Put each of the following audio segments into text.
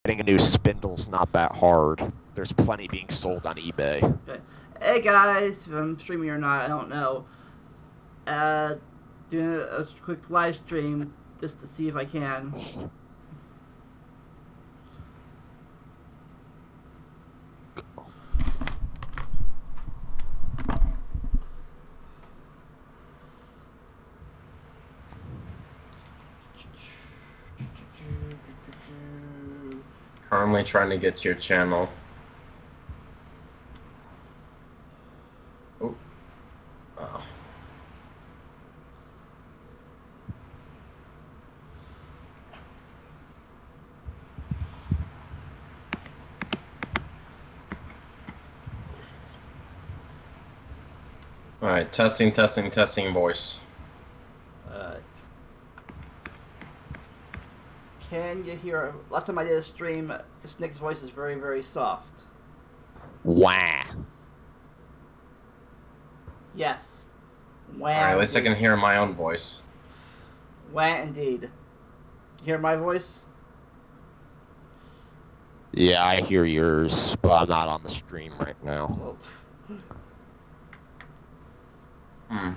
Getting a new spindle's not that hard. There's plenty being sold on eBay. Okay. Hey guys, if I'm streaming or not, I don't know. Doing a quick live stream just to see if I can. Currently trying to get to your channel. Oh. Oh. Alright, testing, voice. Can you hear? Last time I did a stream, Nick's voice is very, very soft. Wah. Yes. Wah. Alright, at least I can hear my own voice. Wah, indeed. You hear my voice? Yeah, I hear yours, but I'm not on the stream right now. Oh.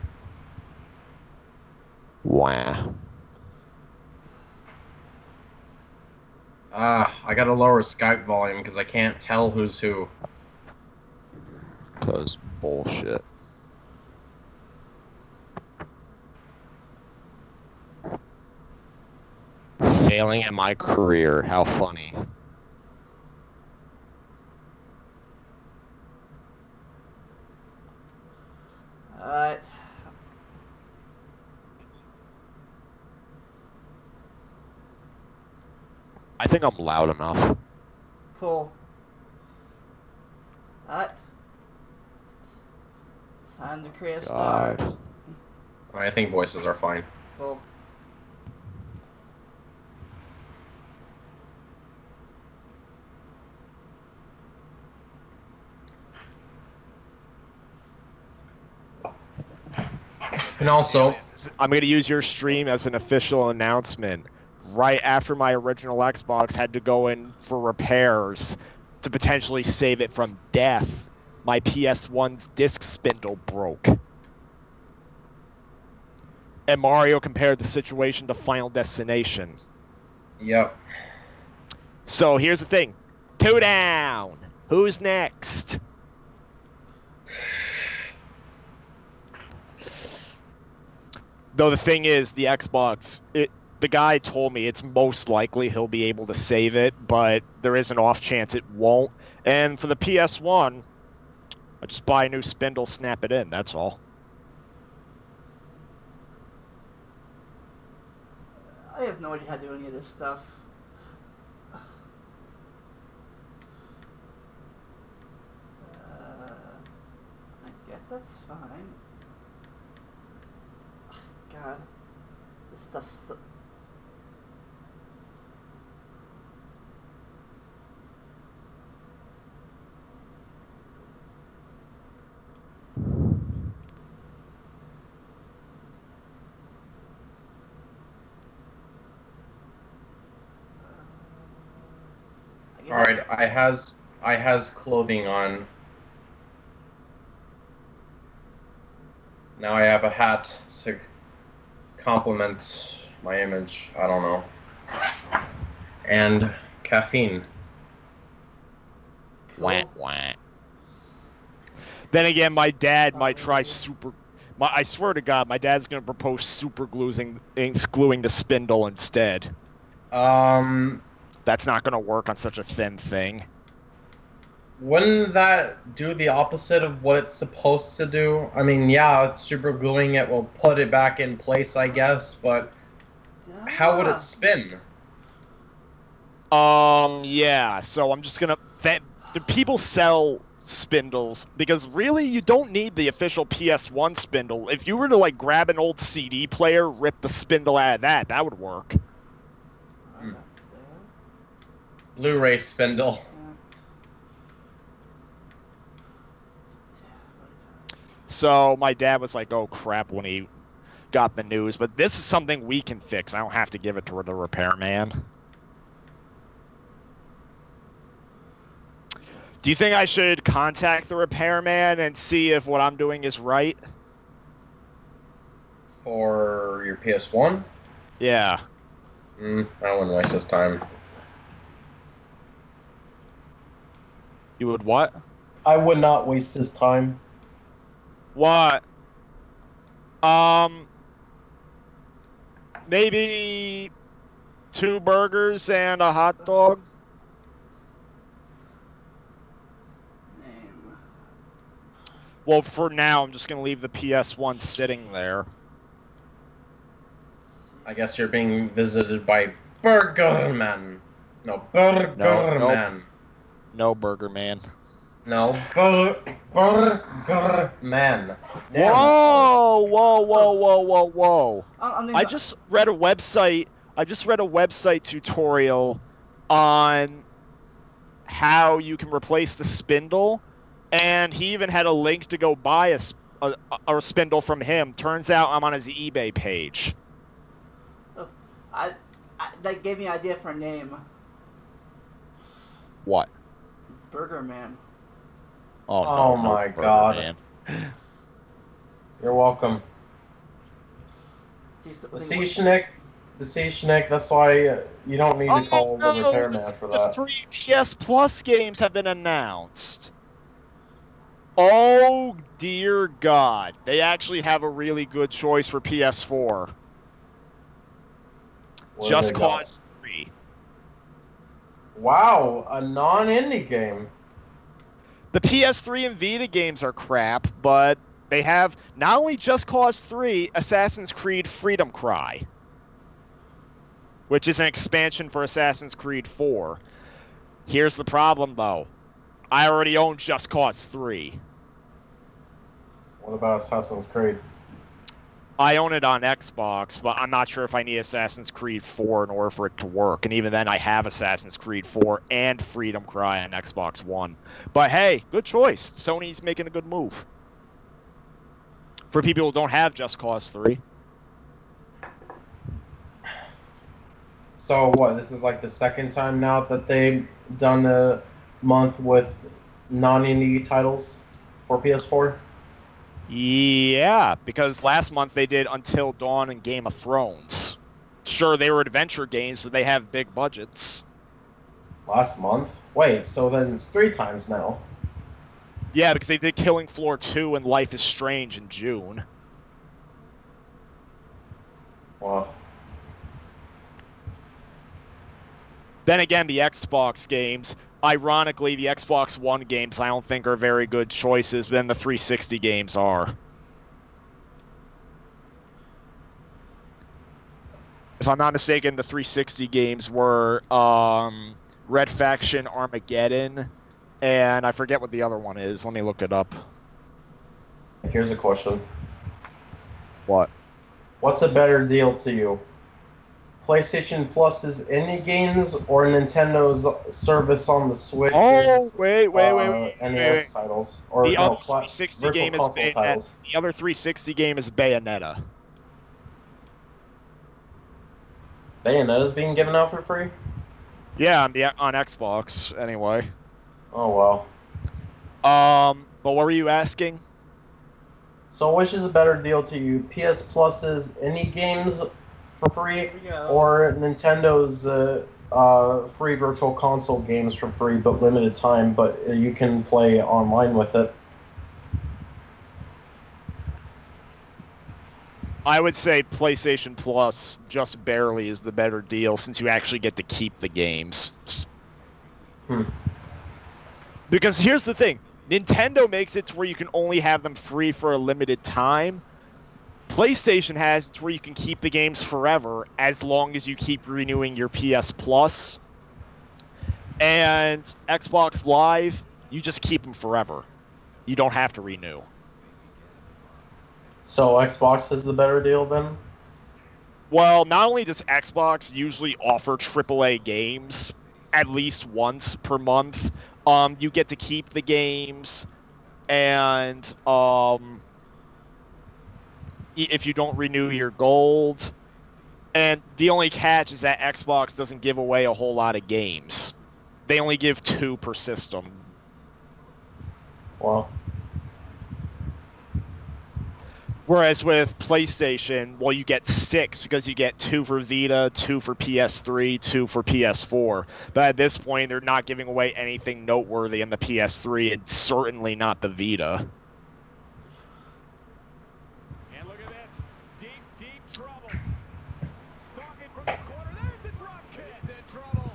Wah. I gotta lower Skype volume because I can't tell who's who. Cause bullshit. Failing at my career, how funny. Alright. I think I'm loud enough. Cool. Alright. Time to create a star. God. I think voices are fine. Cool. And also, I'm going to use your stream as an official announcement. Right after my original Xbox had to go in for repairs to potentially save it from death, my PS1's disc spindle broke. And Mario compared the situation to Final Destination. yep. So here's the thing. 2 down. Who's next? Though the thing is, the Xbox, the guy told me it's most likely he'll be able to save it, but there is an off chance it won't. And for the PS1, I just buy a new spindle, snap it in, that's all. I have no idea how to do any of this stuff. I guess that's fine. God, this stuff's so... Alright, I has clothing on. Now I have a hat to complement my image. I don't know. And caffeine. Wah, wah. Then again, my dad might try I swear to God, my dad's going to propose super gluing the spindle instead. That's not going to work on such a thin thing. Wouldn't that do the opposite of what it's supposed to do? I mean, yeah, it's super gluing it will put it back in place, I guess, but how would it spin? Yeah, so I'm just going to... Do people sell spindles? Because really, you don't need the official PS1 spindle. If you were to, like, grab an old CD player, rip the spindle out of that, that would work. Blu-ray spindle. So my dad was like, oh crap, when he got the news, but this is something we can fix. I don't have to give it to the repairman. Do you think I should contact the repairman and see if what I'm doing is right? For your PS1? Yeah. I wouldn't waste his time. You would what? I would not waste his time. What? Maybe 2 burgers and a hot dog? Name. Well, for now, I'm just going to leave the PS1 sitting there. I guess you're being visited by Burger Man. No, Burger Man. No, Burger Man. No, Burger Man. Damn. Whoa, whoa, whoa, whoa, whoa, whoa. I just just read a website tutorial on how you can replace the spindle, and he even had a link to go buy a spindle from him. Turns out I'm on his eBay page. that gave me an idea for a name. What? Burger Man. Oh, no, my Burger God. Man. You're welcome. Basishnik, that's why you don't need to call the repairman for that. The 3 PS Plus games have been announced. Oh, dear God. They actually have a really good choice for PS4. Just Cause 3. Wow, a non-indie game. The PS3 and Vita games are crap, but they have not only Just Cause 3, Assassin's Creed Freedom Cry, which is an expansion for Assassin's Creed 4. Here's the problem, though. I already own Just Cause 3. What about Assassin's Creed? I own it on Xbox, but I'm not sure if I need Assassin's Creed 4 in order for it to work. And even then, I have Assassin's Creed 4 and Freedom Cry on Xbox One. But hey, good choice. Sony's making a good move. For people who don't have Just Cause 3. So what, this is like the second time now that they've done a month with non-indie titles for PS4? Yeah, because last month they did Until Dawn and Game of Thrones. Sure, they were adventure games, but they have big budgets. Last month? Wait, so then it's 3 times now. Yeah, because they did Killing Floor 2 and Life is Strange in June. Wow. Then again, the Xbox games, ironically, the Xbox One games I don't think are very good choices, but then the 360 games are. If I'm not mistaken, the 360 games were Red Faction, Armageddon, and I forget what the other one is. Let me look it up. Here's a question. What? What's a better deal to you? PlayStation Plus's indie games or Nintendo's service on the Switch? Oh, wait. NES titles. Or the no, other 360 game is Bayonetta. The other 360 game is Bayonetta. Bayonetta's being given out for free? Yeah, on Xbox, anyway. Oh, wow. But what were you asking? So which is a better deal to you? PS Plus's indie games for free, or Nintendo's free virtual console games for free but limited time, but you can play online with it? I would say PlayStation Plus just barely is the better deal since you actually get to keep the games. Because here's the thing. Nintendo makes it to where you can only have them free for a limited time. PlayStation has it to where you can keep the games forever as long as you keep renewing your PS Plus. And Xbox Live, you just keep them forever. You don't have to renew. So Xbox is the better deal then? Well, not only does Xbox usually offer AAA games at least once per month, you get to keep the games, and if you don't renew your gold, and the only catch is that Xbox doesn't give away a whole lot of games. They only give 2 per system. Well, Whereas with PlayStation, well, you get 6 because you get 2 for Vita, 2 for PS3, 2 for PS4. But at this point, they're not giving away anything noteworthy in the PS3, and certainly not the Vita. And look at this. Deep trouble. Stalking from the corner. There's the drop kick. He's in trouble.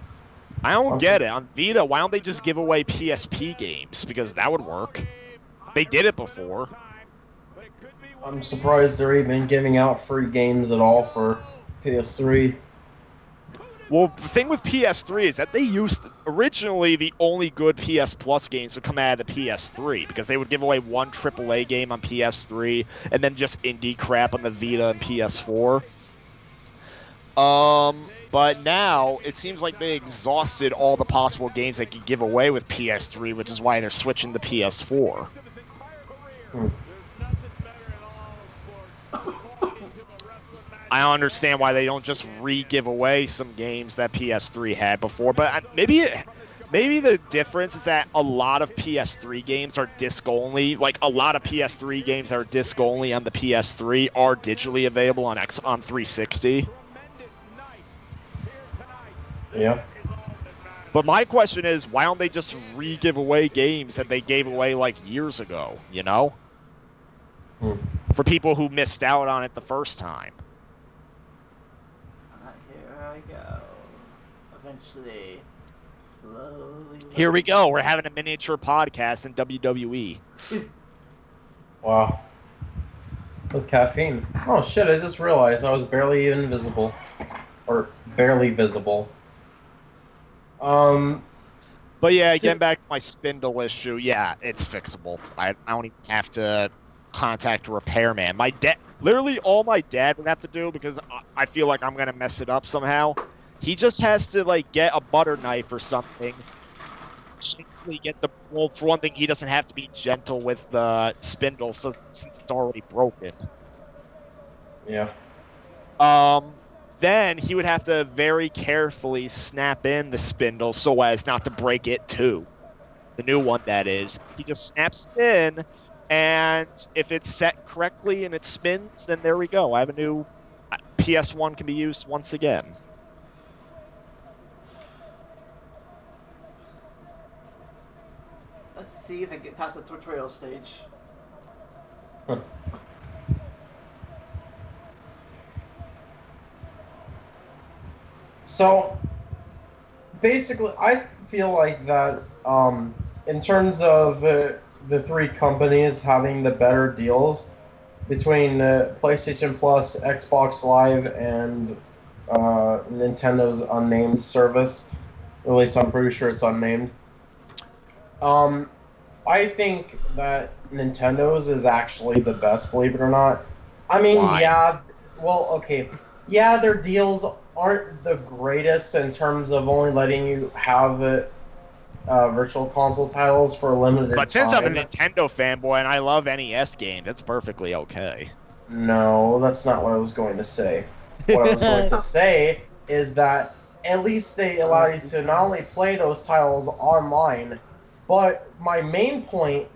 I don't get it. On Vita, why don't they just give away PSP games? Because that would work. They did it before. I'm surprised they're even giving out free games at all for PS3. Well, the thing with PS3 is that they originally the only good PS Plus games would come out of the PS3 because they would give away one AAA game on PS3 and then just indie crap on the Vita and PS4. But now it seems like they exhausted all the possible games they could give away with PS3, which is why they're switching to PS4. I don't understand why they don't just re-give away some games that PS3 had before, but maybe the difference is that a lot of PS3 games are disc-only. Like, a lot of PS3 games that are disc-only on the PS3 are digitally available on 360. Yeah. But my question is, why don't they just re-give away games that they gave away, like, years ago, you know? For people who missed out on it the first time. Here I go. Eventually, slowly. Here we go. We're having a miniature podcast in WWE. Wow. With caffeine. Oh shit, I just realized I was barely even visible. Or barely visible. But yeah, getting back to my spindle issue, yeah, it's fixable. I don't even have to contact a repairman. Literally all my dad would have to do, because I feel like I'm going to mess it up somehow, he just has to, like, get a butter knife or something. Gently get well, for one thing, he doesn't have to be gentle with the spindle since it's already broken. Yeah. Then he would have to very carefully snap in the spindle so as not to break it too. The new one, that is. He just snaps it in, and if it's set correctly and it spins, then there we go. I have a new PS1 can be used once again. Let's see if I get past the tutorial stage. Huh. So, basically, I feel like that in terms of the three companies having the better deals between PlayStation Plus, Xbox Live, and Nintendo's unnamed service, at least I'm pretty sure it's unnamed, I think that Nintendo's is actually the best, believe it or not. I mean, Why? yeah, well, okay. Yeah, their deals aren't the greatest in terms of only letting you have virtual console titles for a limited time. But since I'm a Nintendo fanboy and I love NES games, that's perfectly okay. No, that's not what I was going to say. What I was going to say is that at least they allow you to not only play those titles online, but my main point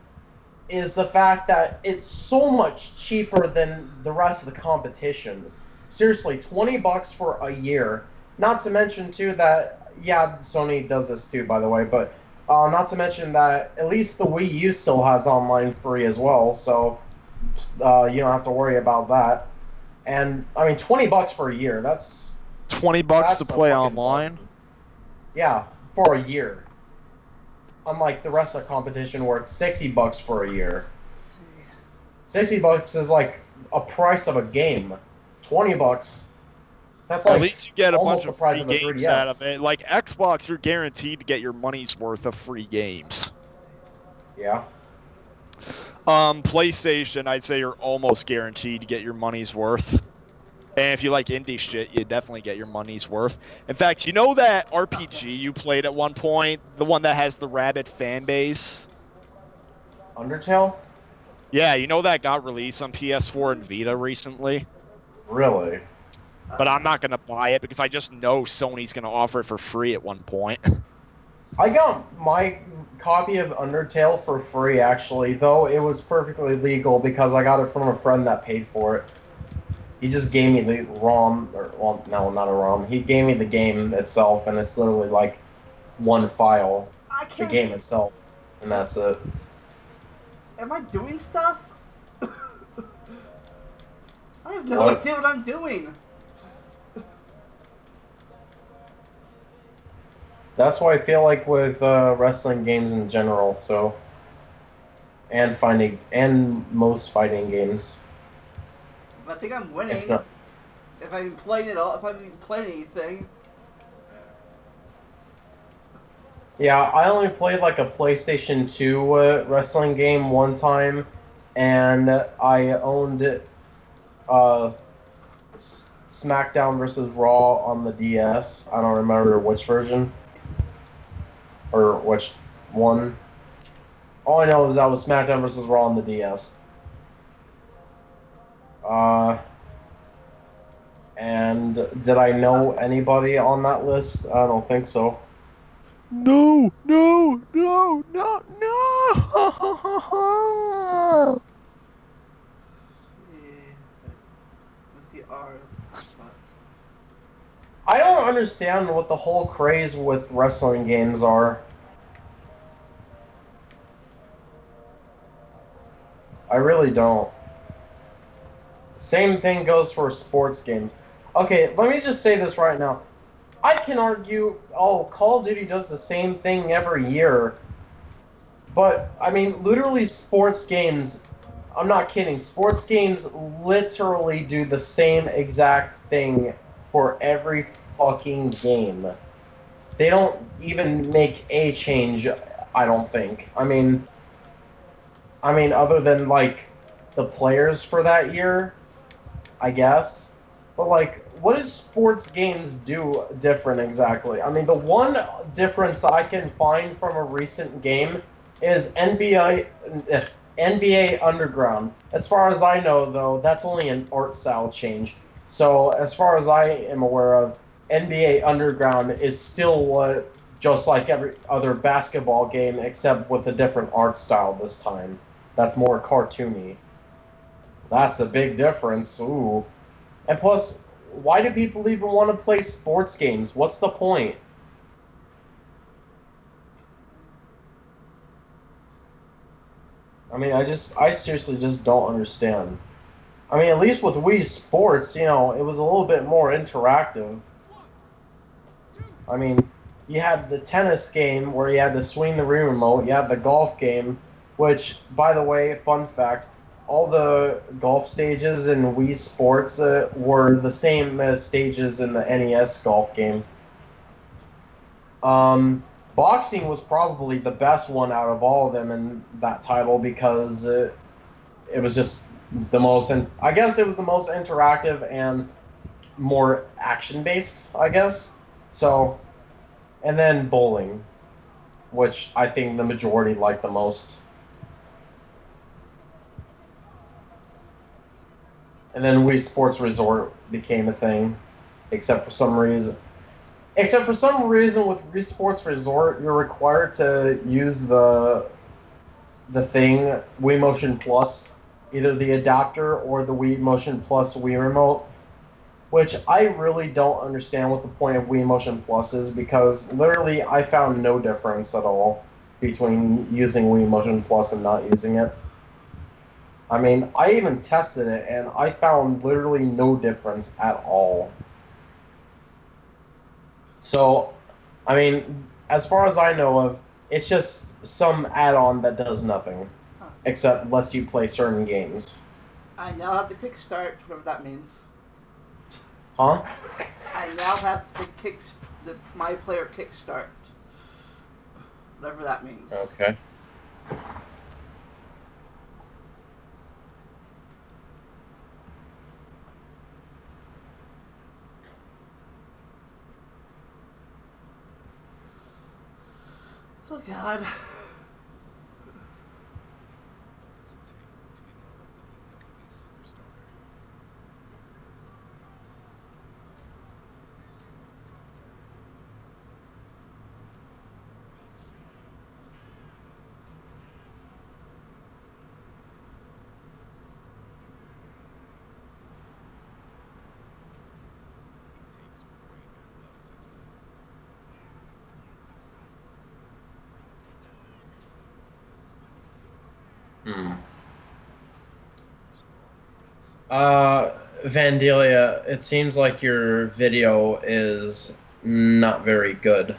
is the fact that it's so much cheaper than the rest of the competition. Seriously, $20 for a year. Not to mention, too, that, yeah, Sony does this too, by the way, but not to mention that at least the Wii U still has online free as well, so you don't have to worry about that. And, I mean, $20 for a year, that's... $20 to play online? Yeah, for a year. Unlike the rest of the competition where it's $60 for a year. $60 is like a price of a game. $20, that's like at least you get a bunch of free of a games 3DS. out of it. Like Xbox, you're guaranteed to get your money's worth of free games. Yeah. PlayStation, I'd say you're almost guaranteed to get your money's worth. And if you like indie shit, you definitely get your money's worth. In fact, you know that RPG you played at one point? The one that has the rabid fan base? Undertale? Yeah, you know that got released on PS4 and Vita recently? Really? But I'm not going to buy it because I just know Sony's going to offer it for free at one point. I got my copy of Undertale for free, actually, though it was perfectly legal because I got it from a friend that paid for it. He just gave me the ROM, or, well, no, not a ROM. He gave me the game itself, and it's literally like one file, I the can't. game itself, and that's it. Am I doing stuff? I have no What? idea what I'm doing. That's why I feel like with wrestling games in general, so, and most fighting games. If I think I'm If winning, not, if I've been playing it all, if I've been playing anything. yeah, I only played like a PlayStation 2 wrestling game one time, and I owned SmackDown versus Raw on the DS. I don't remember which version or which one. All I know is that was SmackDown versus Raw on the DS. And did I know anybody on that list? I don't think so. No, no, no, no, no. Yeah, with the R at the top spot. I don't understand what the whole craze with wrestling games are. I really don't. Same thing goes for sports games. Okay, let me just say this right now. I can argue, oh, Call of Duty does the same thing every year. But, I mean, literally sports games, I'm not kidding, sports games literally do the same exact thing for every fucking game. They don't even make a change, I don't think. Other than, like, the players for that year, I guess. But, like, what does sports games do different exactly? I mean, the one difference I can find from a recent game is NBA Underground. As far as I know, though, that's only an art style change. So, as far as I am aware of, NBA Underground is still just like every other basketball game, except with a different art style this time. That's more cartoony. That's a big difference. Ooh. And plus, why do people even want to play sports games? What's the point? I mean, I seriously just don't understand. I mean, at least with Wii Sports, you know, it was a little bit more interactive. I mean, you had the tennis game where you had to swing the Wii remote. You had the golf game, which, by the way, fun fact, all the golf stages in Wii Sports were the same as stages in the NES golf game. Boxing was probably the best one out of all of them in that title because it was just the most, I guess it was the most interactive and more action-based, I guess. So, and then bowling, which I think the majority liked the most. And then Wii Sports Resort became a thing, except for some reason. Except for some reason with Wii Sports Resort, you're required to use the thing, Wii Motion Plus, either the adapter or the Wii Motion Plus Wii Remote, which I really don't understand what the point of Wii Motion Plus is, because literally I found no difference at all between using Wii Motion Plus and not using it. I mean, I even tested it, and I found literally no difference at all. So, I mean, as far as I know of, it's just some add-on that does nothing, except lets you play certain games. I now have the kickstart, whatever that means. Huh? I now have the My Player kickstart, whatever that means. Okay. Oh God. Hmm. Vandalia, it seems like your video is not very good.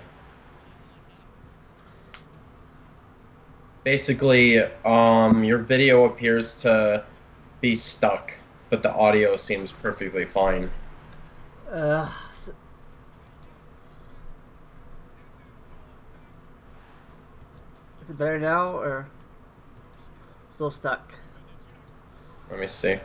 Basically, your video appears to be stuck, but the audio seems perfectly fine. Uh, is it better now or still stuck? Let me see.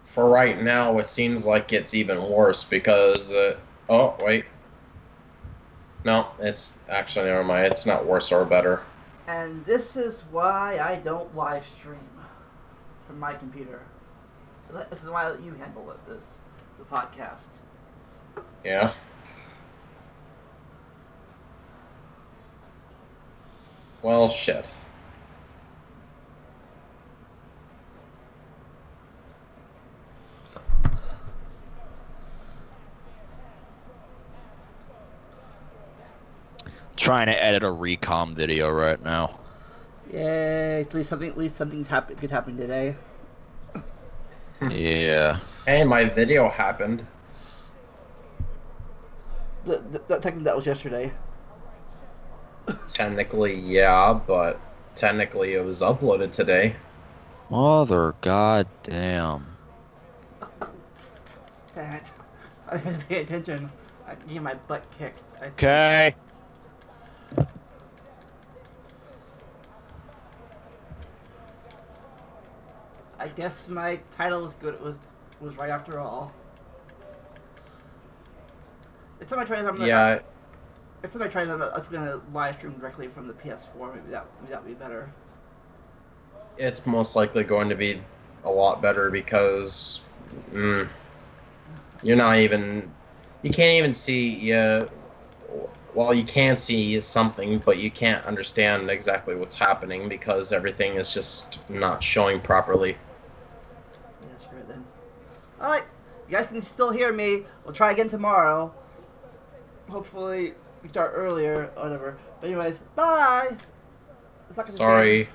For right now, it seems like it's even worse because, oh, wait. No, it's actually, never mind. It's not worse or better. And this is why I don't live stream from my computer. This is why I let you handle it, the podcast. Yeah. Well, shit. Trying to edit a recom video right now. Yay! At least something's good happened today. Yeah. Hey, my video happened. Technically, that was yesterday. Technically, yeah, but technically it was uploaded today. Mother goddamn. Damn it! I didn't pay attention. I get my butt kicked. Okay. I guess my title was good. It was right after all. It's time I try something. Yeah. It's time I try something. I'm gonna live stream directly from the PS4. Maybe that'd be better. It's most likely going to be a lot better because you're not even. You can't even see. Well, you can see something, but you can't understand exactly what's happening because everything is just not showing properly. Yeah, screw it then. Alright, you guys can still hear me. We'll try again tomorrow. Hopefully, we start earlier or whatever. But anyways, bye! Sorry.